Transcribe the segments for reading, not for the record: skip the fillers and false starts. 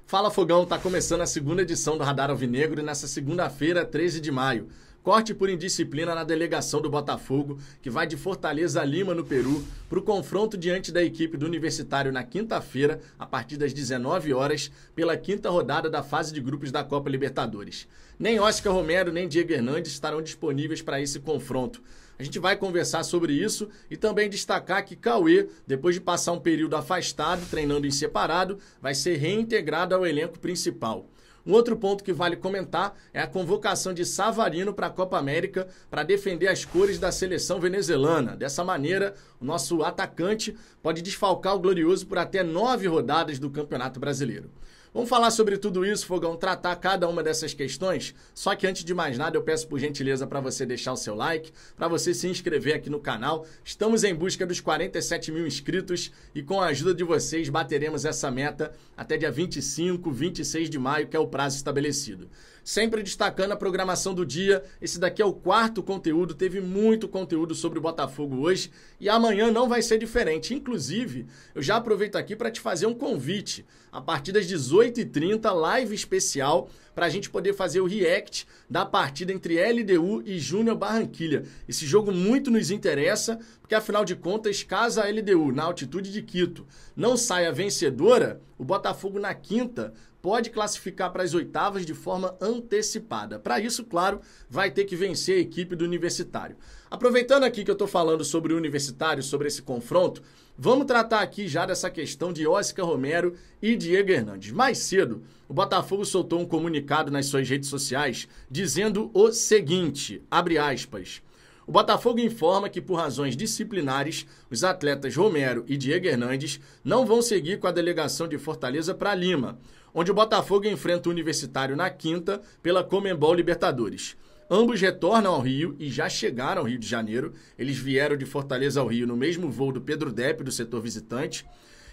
Fala Fogão, tá começando a segunda edição do Radar Alvinegro nessa segunda-feira, 13 de maio. Corte por indisciplina na delegação do Botafogo, que vai de Fortaleza a Lima, no Peru, para o confronto diante da equipe do Universitário na quinta-feira, a partir das 19 horas, pela quinta rodada da fase de grupos da Copa Libertadores. Nem Oscar Romero, nem Diego Hernandes estarão disponíveis para esse confronto. A gente vai conversar sobre isso e também destacar que Cauê, depois de passar um período afastado, treinando em separado, vai ser reintegrado ao elenco principal. Um outro ponto que vale comentar é a convocação de Savarino para a Copa América para defender as cores da seleção venezuelana. Dessa maneira, o nosso atacante pode desfalcar o Glorioso por até 9 rodadas do Campeonato Brasileiro. Vamos falar sobre tudo isso, Fogão, tratar cada uma dessas questões. Só que antes de mais nada, eu peço por gentileza para você deixar o seu like, para você se inscrever aqui no canal. Estamos em busca dos 47 mil inscritos e com a ajuda de vocês bateremos essa meta até dia 25, 26 de maio, que é o prazo estabelecido. Sempre destacando a programação do dia, esse daqui é o quarto conteúdo, teve muito conteúdo sobre o Botafogo hoje e amanhã não vai ser diferente. Inclusive, eu já aproveito aqui para te fazer um convite. A partir das 18h30, live especial para a gente poder fazer o react da partida entre LDU e Júnior Barranquilla. Esse jogo muito nos interessa, porque afinal de contas, caso a LDU, na altitude de Quito, não saia vencedora, o Botafogo na quinta pode classificar para as oitavas de forma antecipada. Para isso, claro, vai ter que vencer a equipe do Universitário. Aproveitando aqui que eu estou falando sobre o Universitário, sobre esse confronto, vamos tratar aqui já dessa questão de Oscar Romero e Diego Hernandes. Mais cedo, o Botafogo soltou um comunicado nas suas redes sociais dizendo o seguinte, abre aspas, o Botafogo informa que, por razões disciplinares, os atletas Romero e Diego Hernandes não vão seguir com a delegação de Fortaleza para Lima, onde o Botafogo enfrenta o Universitário na quinta pela Conmebol Libertadores. Ambos retornam ao Rio e já chegaram ao Rio de Janeiro. Eles vieram de Fortaleza ao Rio no mesmo voo do Pedro Depp, do setor visitante,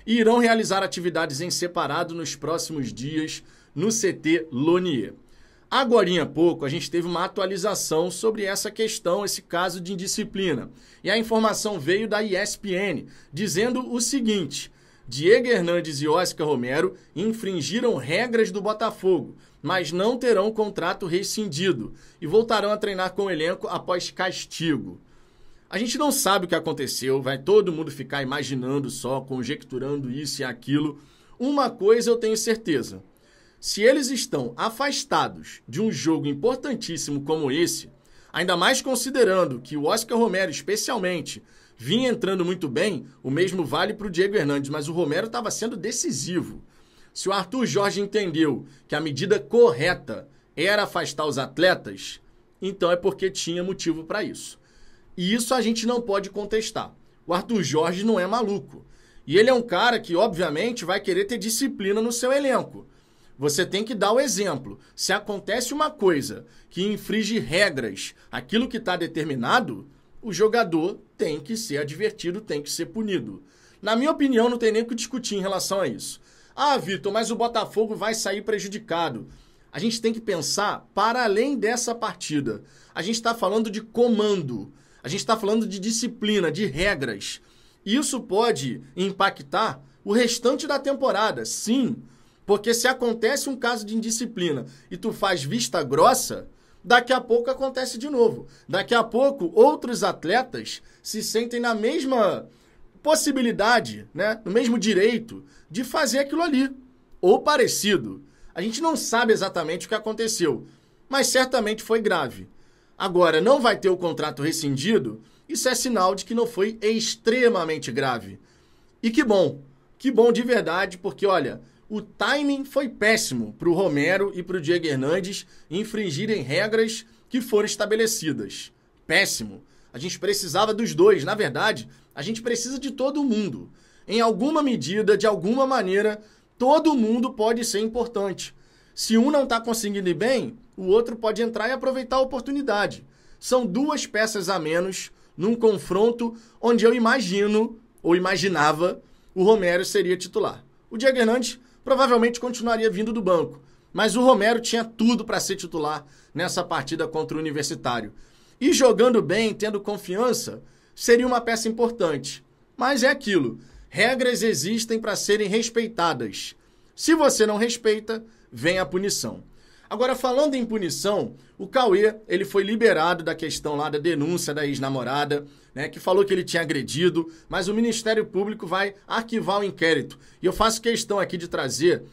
e irão realizar atividades em separado nos próximos dias no CT Lonier. Agorinha há pouco, a gente teve uma atualização sobre essa questão, esse caso de indisciplina. E a informação veio da ESPN, dizendo o seguinte: Diego Hernandes e Oscar Romero infringiram regras do Botafogo, mas não terão contrato rescindido e voltarão a treinar com o elenco após castigo. A gente não sabe o que aconteceu, vai todo mundo ficar imaginando só, conjecturando isso e aquilo. Uma coisa eu tenho certeza: se eles estão afastados de um jogo importantíssimo como esse, ainda mais considerando que o Oscar Romero, especialmente, vinha entrando muito bem, o mesmo vale para o Diego Hernandes, mas o Romero estava sendo decisivo. Se o Arthur Jorge entendeu que a medida correta era afastar os atletas, então é porque tinha motivo para isso. E isso a gente não pode contestar. O Arthur Jorge não é maluco. E ele é um cara que, obviamente, vai querer ter disciplina no seu elenco. Você tem que dar o exemplo. Se acontece uma coisa que infringe regras, aquilo que está determinado, o jogador tem que ser advertido, tem que ser punido. Na minha opinião, não tem nem o que discutir em relação a isso. Ah, Vitor, mas o Botafogo vai sair prejudicado. A gente tem que pensar para além dessa partida. A gente está falando de comando. A gente está falando de disciplina, de regras. Isso pode impactar o restante da temporada, sim. Porque se acontece um caso de indisciplina e tu faz vista grossa, daqui a pouco acontece de novo. Daqui a pouco, outros atletas se sentem na mesma possibilidade, né, no mesmo direito de fazer aquilo ali, ou parecido. A gente não sabe exatamente o que aconteceu, mas certamente foi grave. Agora, não vai ter o contrato rescindido, isso é sinal de que não foi extremamente grave. E que bom de verdade, porque olha, o timing foi péssimo para o Romero e para o Diego Hernandes infringirem regras que foram estabelecidas. Péssimo. A gente precisava dos dois. Na verdade, a gente precisa de todo mundo. Em alguma medida, de alguma maneira, todo mundo pode ser importante. Se um não está conseguindo ir bem, o outro pode entrar e aproveitar a oportunidade. São duas peças a menos num confronto onde eu imagino, ou imaginava, o Romero seria titular. O Diego Hernandes provavelmente continuaria vindo do banco, mas o Romero tinha tudo para ser titular nessa partida contra o Universitário. E jogando bem, tendo confiança, seria uma peça importante. Mas é aquilo, regras existem para serem respeitadas. Se você não respeita, vem a punição. Agora, falando em punição, o Cauê, ele foi liberado da questão lá da denúncia da ex-namorada, né, que falou que ele tinha agredido, mas o Ministério Público vai arquivar o inquérito. E eu faço questão aqui de trazer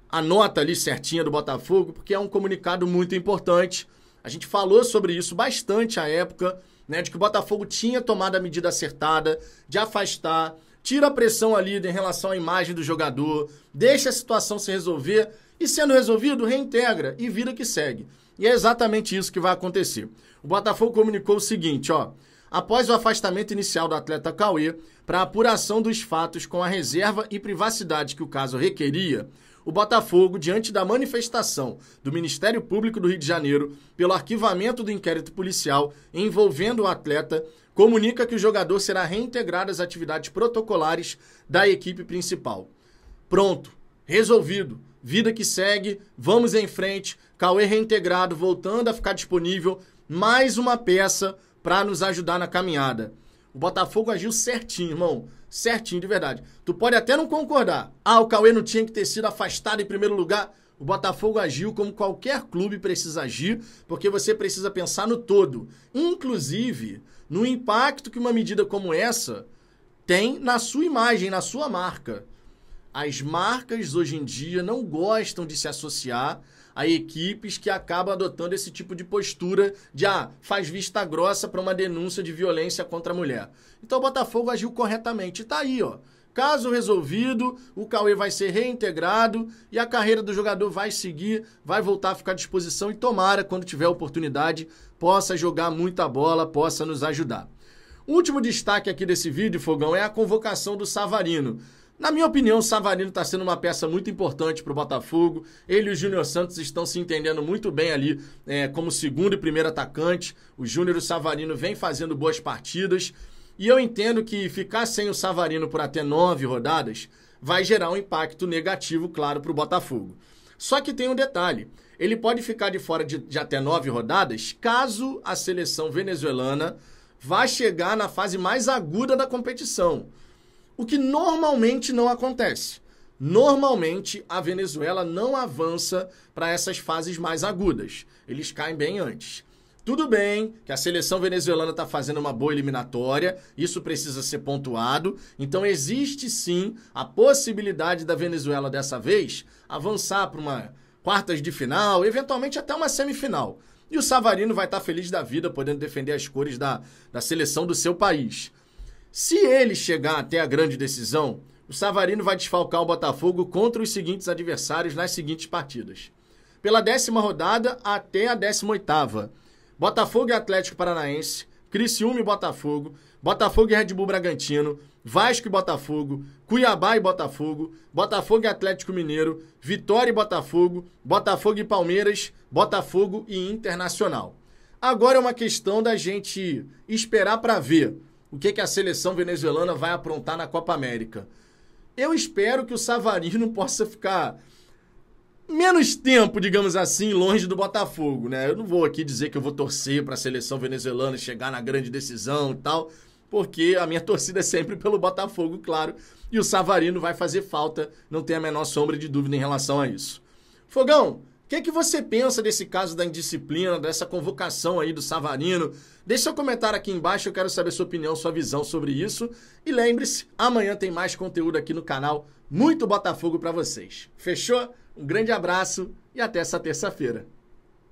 a nota ali certinha do Botafogo, porque é um comunicado muito importante. A gente falou sobre isso bastante à época, né, de que o Botafogo tinha tomado a medida acertada de afastar, tira a pressão ali em relação à imagem do jogador, deixa a situação se resolver e, sendo resolvido, reintegra e vida que segue. E é exatamente isso que vai acontecer. O Botafogo comunicou o seguinte, ó: após o afastamento inicial do atleta Cauê para apuração dos fatos com a reserva e privacidade que o caso requeria, o Botafogo, diante da manifestação do Ministério Público do Rio de Janeiro pelo arquivamento do inquérito policial envolvendo o atleta, comunica que o jogador será reintegrado às atividades protocolares da equipe principal. Pronto, resolvido, vida que segue, vamos em frente, Cauê reintegrado, voltando a ficar disponível, mais uma peça para nos ajudar na caminhada. O Botafogo agiu certinho, irmão, certinho, de verdade. Tu pode até não concordar, o Cauê não tinha que ter sido afastado em primeiro lugar. O Botafogo agiu como qualquer clube precisa agir, porque você precisa pensar no todo, inclusive no impacto que uma medida como essa tem na sua imagem, na sua marca. As marcas hoje em dia não gostam de se associar a equipes que acabam adotando esse tipo de postura de faz vista grossa para uma denúncia de violência contra a mulher. Então o Botafogo agiu corretamente. Tá aí, ó. Caso resolvido, o Cauê vai ser reintegrado e a carreira do jogador vai seguir, vai voltar a ficar à disposição e tomara, quando tiver oportunidade, possa jogar muita bola, possa nos ajudar. O último destaque aqui desse vídeo, Fogão, é a convocação do Savarino. Na minha opinião, o Savarino está sendo uma peça muito importante para o Botafogo. Ele e o Júnior Santos estão se entendendo muito bem ali como segundo e primeiro atacante. O Júnior e o Savarino vêm fazendo boas partidas. E eu entendo que ficar sem o Savarino por até 9 rodadas vai gerar um impacto negativo, claro, para o Botafogo. Só que tem um detalhe. Ele pode ficar de fora de até 9 rodadas caso a seleção venezuelana vá chegar na fase mais aguda da competição. O que normalmente não acontece. Normalmente, a Venezuela não avança para essas fases mais agudas. Eles caem bem antes. Tudo bem que a seleção venezuelana está fazendo uma boa eliminatória, isso precisa ser pontuado. Então, existe sim a possibilidade da Venezuela, dessa vez, avançar para uma quartas de final, eventualmente até uma semifinal. E o Savarino vai estar feliz da vida, podendo defender as cores da seleção do seu país. Se ele chegar até a grande decisão, o Savarino vai desfalcar o Botafogo contra os seguintes adversários nas seguintes partidas. Pela 10ª rodada até a 18ª. Botafogo e Atlético Paranaense, Criciúma e Botafogo, Botafogo e Red Bull Bragantino, Vasco e Botafogo, Cuiabá e Botafogo, Botafogo e Atlético Mineiro, Vitória e Botafogo, Botafogo e Palmeiras, Botafogo e Internacional. Agora é uma questão da gente esperar para ver o que a seleção venezuelana vai aprontar na Copa América. Eu espero que o Savarino possa ficar menos tempo, digamos assim, longe do Botafogo, né? Eu não vou aqui dizer que eu vou torcer para a seleção venezuelana chegar na grande decisão e tal, porque a minha torcida é sempre pelo Botafogo, claro, e o Savarino vai fazer falta, não tem a menor sombra de dúvida em relação a isso. Fogão, o que você pensa desse caso da indisciplina, dessa convocação aí do Savarino? Deixe seu comentário aqui embaixo, eu quero saber sua opinião, sua visão sobre isso. E lembre-se, amanhã tem mais conteúdo aqui no canal, muito Botafogo para vocês. Fechou? Um grande abraço e até essa terça-feira.